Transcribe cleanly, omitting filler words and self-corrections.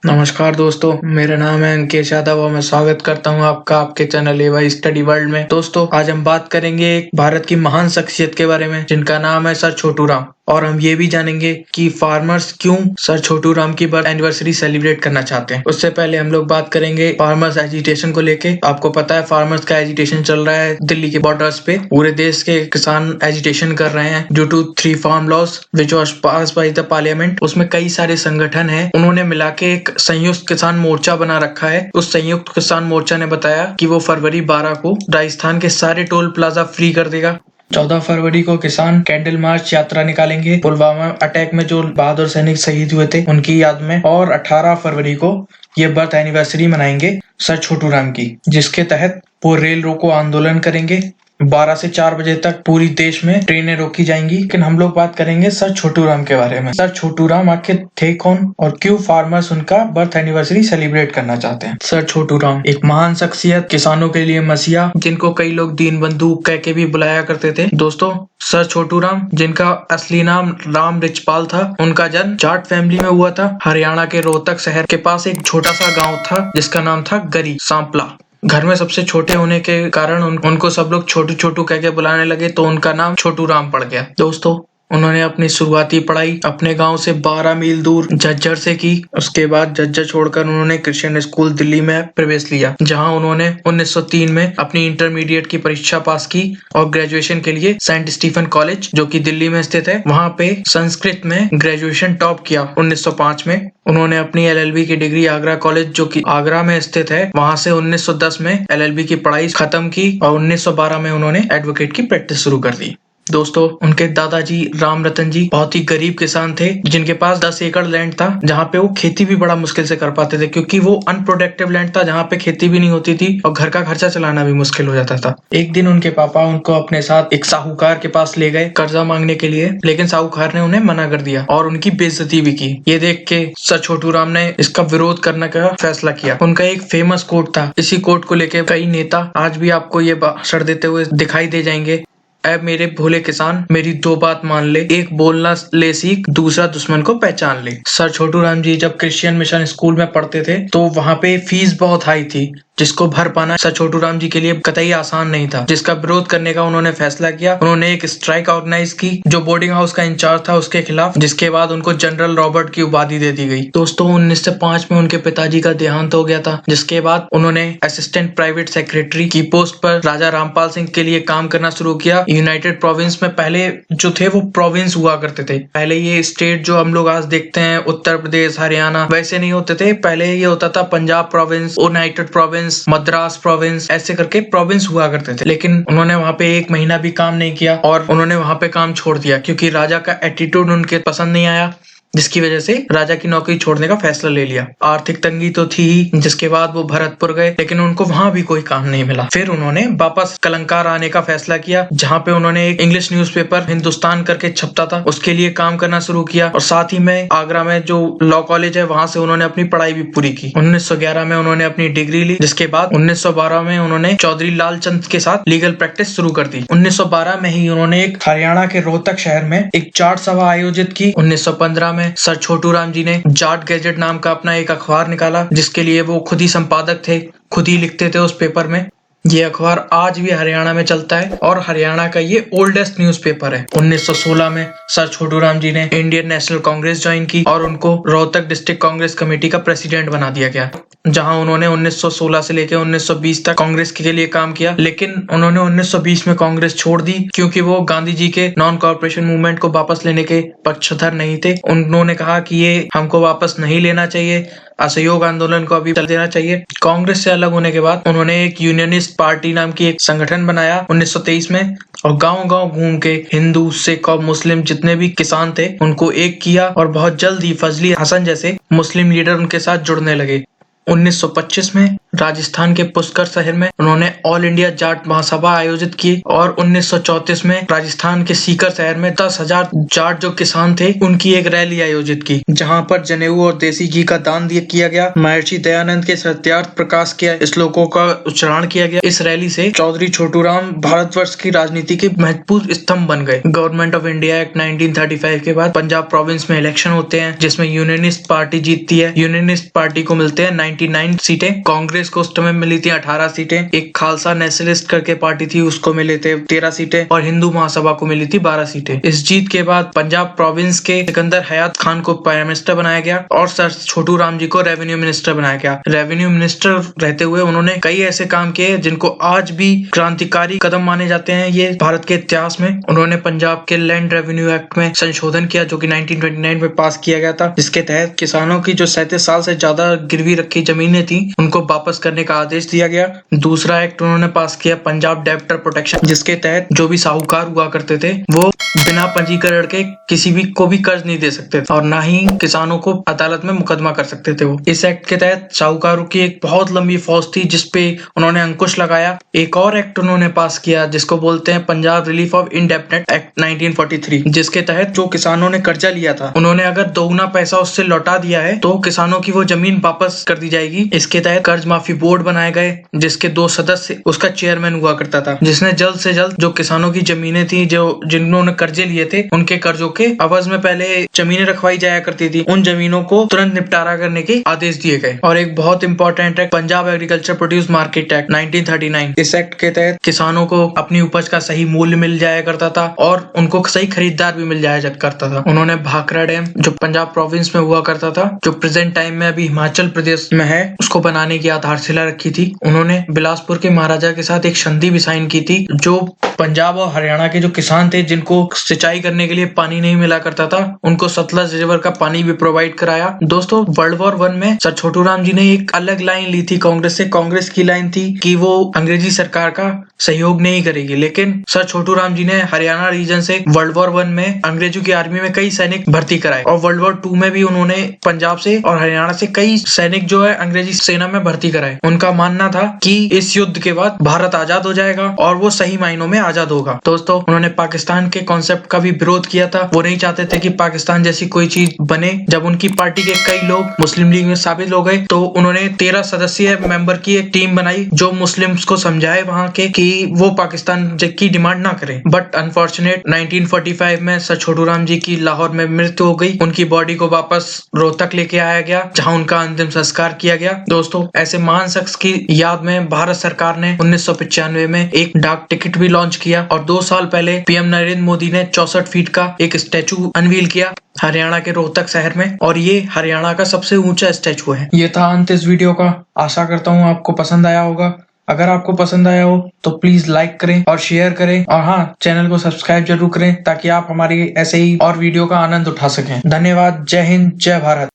नमस्कार दोस्तों, मेरा नाम है अंकित यादव और मैं स्वागत करता हूं आपका आपके चैनल एवाई स्टडी वर्ल्ड में। दोस्तों, आज हम बात करेंगे एक भारत की महान शख्सियत के बारे में जिनका नाम है सर छोटू राम। और हम ये भी जानेंगे कि फार्मर्स क्यों सर छोटू राम की बर्थ एनिवर्सरी सेलिब्रेट करना चाहते हैं। उससे पहले हम लोग बात करेंगे फार्मर्स एजिटेशन को लेके। आपको पता है फार्मर्स का एजिटेशन चल रहा है दिल्ली के बॉर्डर्स पे। पूरे देश के किसान एजिटेशन कर रहे हैं due to 3 farm laws which was pass by the parliament. उसमें कई सारे संगठन है, उन्होंने मिला के एक संयुक्त किसान मोर्चा बना रखा है। उस संयुक्त किसान मोर्चा ने बताया कि वो फरवरी 12 को राजस्थान के सारे टोल प्लाजा फ्री कर देगा। 14 फरवरी को किसान कैंडल मार्च यात्रा निकालेंगे पुलवामा अटैक में जो बहादुर सैनिक शहीद हुए थे उनकी याद में। और 18 फरवरी को ये बर्थ एनिवर्सरी मनाएंगे सर छोटू राम की, जिसके तहत वो रेल रोको आंदोलन करेंगे। 12 से 4 बजे तक पूरी देश में ट्रेनें रोकी जाएंगी। लेकिन हम लोग बात करेंगे सर छोटू राम के बारे में। सर छोटू राम आखिर थे कौन और क्यों फार्मर्स उनका बर्थ एनिवर्सरी सेलिब्रेट करना चाहते हैं। सर छोटू राम एक महान शख्सियत, किसानों के लिए मसीहा, जिनको कई लोग दीन बंधु कह के भी बुलाया करते थे। दोस्तों, सर छोटू राम जिनका असली नाम राम रिचपाल था, उनका जन्म जाट फैमिली में हुआ था। हरियाणा के रोहतक शहर के पास एक छोटा सा गाँव था जिसका नाम था गरी सांपला। घर में सबसे छोटे होने के कारण उनको सब लोग छोटू छोटू कह के बुलाने लगे, तो उनका नाम छोटू राम पड़ गया। दोस्तों, उन्होंने अपनी शुरुआती पढ़ाई अपने गांव से 12 मील दूर झज्जर से की। उसके बाद झज्जर छोड़कर उन्होंने क्रिश्चियन स्कूल दिल्ली में प्रवेश लिया, जहां उन्होंने 1903 में अपनी इंटरमीडिएट की परीक्षा पास की और ग्रेजुएशन के लिए सेंट स्टीफन कॉलेज, जो कि दिल्ली में स्थित है, वहां पे संस्कृत में ग्रेजुएशन टॉप किया। 1905 में उन्होंने अपनी LLB की डिग्री आगरा कॉलेज, जो कि आगरा में स्थित है, वहां से 1910 में LLB की पढ़ाई खत्म की और 1912 में उन्होंने एडवोकेट की प्रैक्टिस शुरू कर दी। दोस्तों, उनके दादाजी राम रतन जी बहुत ही गरीब किसान थे, जिनके पास 10 एकड़ लैंड था, जहाँ पे वो खेती भी बड़ा मुश्किल से कर पाते थे, क्योंकि वो अनप्रोडक्टिव लैंड था जहाँ पे खेती भी नहीं होती थी और घर का खर्चा चलाना भी मुश्किल हो जाता था। एक दिन उनके पापा उनको अपने साथ एक साहूकार के पास ले गए कर्जा मांगने के लिए, लेकिन साहूकार ने उन्हें मना कर दिया और उनकी बेइज्जती भी की। ये देख के सर छोटू राम ने इसका विरोध करने का फैसला किया। उनका एक फेमस कोट था, इसी कोट को लेकर कई नेता आज भी आपको ये भाषण देते हुए दिखाई दे जाएंगे। ऐ मेरे भोले किसान, मेरी 2 बात मान ले, एक बोलना ले सीख, दूसरा दुश्मन को पहचान ले। सर छोटू राम जी जब क्रिश्चियन मिशन स्कूल में पढ़ते थे तो वहाँ पे फीस बहुत हाई थी, जिसको भर पाना सर छोटू राम जी के लिए कतई आसान नहीं था, जिसका विरोध करने का उन्होंने फैसला किया। उन्होंने एक स्ट्राइक ऑर्गेनाइज की जो बोर्डिंग हाउस का इंचार्ज था उसके खिलाफ, जिसके बाद उनको जनरल रॉबर्ट की उपाधि दे दी गई। दोस्तों, 1905 में उनके पिताजी का देहांत हो गया था, जिसके बाद उन्होंने असिस्टेंट प्राइवेट सेक्रेटरी की पोस्ट पर राजा रामपाल सिंह के लिए काम करना शुरू किया। यूनाइटेड प्रोविंस में पहले जो थे वो प्रोविंस हुआ करते थे। पहले ये स्टेट जो हम लोग आज देखते हैं, उत्तर प्रदेश, हरियाणा, वैसे नहीं होते थे। पहले ये होता था Punjab province, United province, Madras province, ऐसे करके प्रोविंस हुआ करते थे। लेकिन उन्होंने वहां पे 1 महीना भी काम नहीं किया और उन्होंने वहां पे काम छोड़ दिया, क्योंकि राजा का एटीट्यूड उनके पसंद नहीं आया, जिसकी वजह से राजा की नौकरी छोड़ने का फैसला ले लिया। आर्थिक तंगी तो थी ही, जिसके बाद वो भरतपुर गए, लेकिन उनको वहां भी कोई काम नहीं मिला। फिर उन्होंने वापस कलंकार आने का फैसला किया, जहां पे उन्होंने एक इंग्लिश न्यूज़पेपर हिंदुस्तान करके छपता था, उसके लिए काम करना शुरू किया। और साथ ही में आगरा में जो लॉ कॉलेज है वहां से उन्होंने अपनी पढ़ाई भी पूरी की। 1911 में उन्होंने अपनी डिग्री ली, जिसके बाद 1912 में उन्होंने चौधरी लालचंद के साथ लीगल प्रैक्टिस शुरू कर दी। 1912 में ही उन्होंने एक हरियाणा के रोहतक शहर में एक जाट सभा आयोजित की। 1915 में सर छोटू राम जी ने जाट गैजेट नाम का अपना एक अखबार निकाला, जिसके लिए वो खुद ही संपादक थे, खुद ही लिखते थे उस पेपर में। ये अखबार आज भी हरियाणा में चलता है और हरियाणा का ये ओल्डेस्ट न्यूज़पेपर है। 1916 में सर छोटू राम जी ने इंडियन नेशनल कांग्रेस ज्वाइन की और उनको रोहतक डिस्ट्रिक्ट कांग्रेस कमेटी का प्रेसिडेंट बना दिया गया, जहां उन्होंने 1916 से लेकर 1920 तक कांग्रेस के लिए काम किया। लेकिन उन्होंने 1920 में कांग्रेस छोड़ दी, क्योंकि वो गांधी जी के नॉन कॉर्पोरेशन मूवमेंट को वापस लेने के पक्षधर नहीं थे। उन्होंने कहा कि ये हमको वापस नहीं लेना चाहिए, असहयोग आंदोलन को अभी चल देना चाहिए। कांग्रेस से अलग होने के बाद उन्होंने एक यूनियनिस्ट पार्टी नाम की एक संगठन बनाया 1923 में, और गांव-गांव घूम के हिंदू, सिख और मुस्लिम जितने भी किसान थे उनको एक किया, और बहुत जल्द ही फजली हसन जैसे मुस्लिम लीडर उनके साथ जुड़ने लगे। 1925 में राजस्थान के पुष्कर शहर में उन्होंने ऑल इंडिया जाट महासभा आयोजित की और 1934 में राजस्थान के सीकर शहर में 10,000 जाट जो किसान थे उनकी एक रैली आयोजित की, जहां पर जनेऊ और देसी घी का दान किया गया। महर्षि दयानंद के सत्यार्थ प्रकाश के श्लोकों का उच्चारण किया गया। इस रैली से चौधरी छोटूराम भारतवर्ष की राजनीति के महत्वपूर्ण स्तंभ बन गए। गवर्नमेंट ऑफ इंडिया एक्ट 1935 के बाद पंजाब प्रोविंस में इलेक्शन होते हैं, जिसमें यूनियनिस्ट पार्टी जीतती है। यूनियनिस्ट पार्टी को मिलते हैं 99 सीटें, कांग्रेस को उस समय मिली थी 18 सीटें, एक खालसा नेशनलिस्ट करके पार्टी थी उसको मिले थे 13 सीटें और हिंदू महासभा को मिली थी 12 सीटें। इस जीत के बाद पंजाब प्रोविंस के सिकंदर हयात खान को प्राइम मिनिस्टर बनाया गया और सर छोटू राम जी को रेवेन्यू मिनिस्टर बनाया गया। रेवेन्यू मिनिस्टर रहते हुए उन्होंने कई ऐसे काम किए जिनको आज भी क्रांतिकारी कदम माने जाते हैं ये भारत के इतिहास में। उन्होंने पंजाब के लैंड रेवेन्यू एक्ट में संशोधन किया जो कि 1929 में पास किया गया था, जिसके तहत किसानों की जो 37 साल से ज्यादा गिरवी रखी जमीनें थी उनको वापस करने का आदेश दिया गया। दूसरा एक्ट उन्होंने पास किया पंजाब डेब्टर प्रोटेक्शन, जिसके तहत जो भी साहूकार हुआ करते थे वो बिना पंजीकरण के किसी भी को भी कर्ज नहीं दे सकते थे और ना ही किसानों को अदालत में मुकदमा कर सकते थे वो। इस एक्ट के तहत साहूकारों की एक बहुत लंबी फौज थी जिसपे उन्होंने अंकुश लगाया। एक और एक्ट उन्होंने पास किया जिसको बोलते हैं Punjab relief of indebted act 1943, जिसके तहत जो किसानों ने कर्जा लिया था उन्होंने अगर दोगुना पैसा उससे लौटा दिया है तो किसानों की वो जमीन वापस कर दी जाएगी। इसके तहत कर्ज माफी बोर्ड बनाए गए जिसके 2 सदस्य उसका चेयरमैन हुआ करता था, जिसने जल्द से जल्द जो किसानों की जमीनें थी जो जिन्होंने कर्जे लिए थे उनके कर्जों के अवज में पहले जमीनें रखवाई जाया करती थी, उन जमीनों को तुरंत निपटारा करने के आदेश दिए गए। और एक बहुत important act Punjab agriculture produce market act 1939। इस एक्ट के तहत किसानों को अपनी उपज का सही मूल्य मिल जाया करता था और उनको सही खरीदार भी मिल जाया करता था। उन्होंने भाखड़ा डैम जो पंजाब प्रोविंस में हुआ करता था, जो प्रेजेंट टाइम में अभी हिमाचल प्रदेश में है, उसको बनाने की आधारशिला रखी थी। उन्होंने बिलासपुर के महाराजा के साथ एक संधि भी साइन की थी। जो पंजाब और हरियाणा के जो किसान थे जिनको सिंचाई करने के लिए पानी नहीं मिला करता था उनको सतलज रिवर का पानी भी प्रोवाइड कराया। दोस्तों वर्ल्ड वॉर 1 में सर छोटू राम जी ने एक अलग लाइन ली थी कांग्रेस से। कांग्रेस की लाइन थी कि वो अंग्रेजी सरकार का सहयोग नहीं करेगी, लेकिन सर छोटू राम जी ने हरियाणा रीजन से वर्ल्ड वॉर 1 में अंग्रेजों की आर्मी में कई सैनिक भर्ती कराए और वर्ल्ड वॉर 2 में भी उन्होंने पंजाब से और हरियाणा से कई सैनिक जो है अंग्रेजी सेना में भर्ती कराए। उनका मानना था कि इस युद्ध के बाद भारत आजाद हो जाएगा और वो सही मायनों में आजाद होगा। दोस्तों उन्होंने पाकिस्तान के कॉन्सेप्ट का भी विरोध किया था। वो नहीं चाहते थे कि पाकिस्तान जैसी कोई चीज बने। जब उनकी पार्टी के कई लोग मुस्लिम लीग में शामिल हो गए तो उन्होंने 13 सदस्यीय मेंबर की एक टीम बनाई जो मुस्लिम्स को समझाए वहां के कि वो पाकिस्तान की डिमांड ना करें। बट अनफॉर्चुनेट 1945 में सर छोटू राम जी की लाहौर में मृत्यु हो गई। उनकी बॉडी को वापस रोहतक लेके आया गया जहां उनका अंतिम संस्कार किया गया। दोस्तों ऐसे महान शख्स की याद में भारत सरकार ने 1995 में एक डाक टिकट भी लॉन्च किया और 2 साल पहले पीएम नरेंद्र मोदी ने 64 फीट का एक स्टैचू अनवील किया हरियाणा के रोहतक शहर में और ये हरियाणा का सबसे ऊंचा स्टैचू है। ये था अंत इस वीडियो का। आशा करता हूँ आपको पसंद आया होगा। अगर आपको पसंद आया हो तो प्लीज लाइक करें और शेयर करें और हाँ चैनल को सब्सक्राइब जरूर करें ताकि आप हमारी ऐसे ही और वीडियो का आनंद उठा सकें। धन्यवाद। जय हिंद, जय भारत।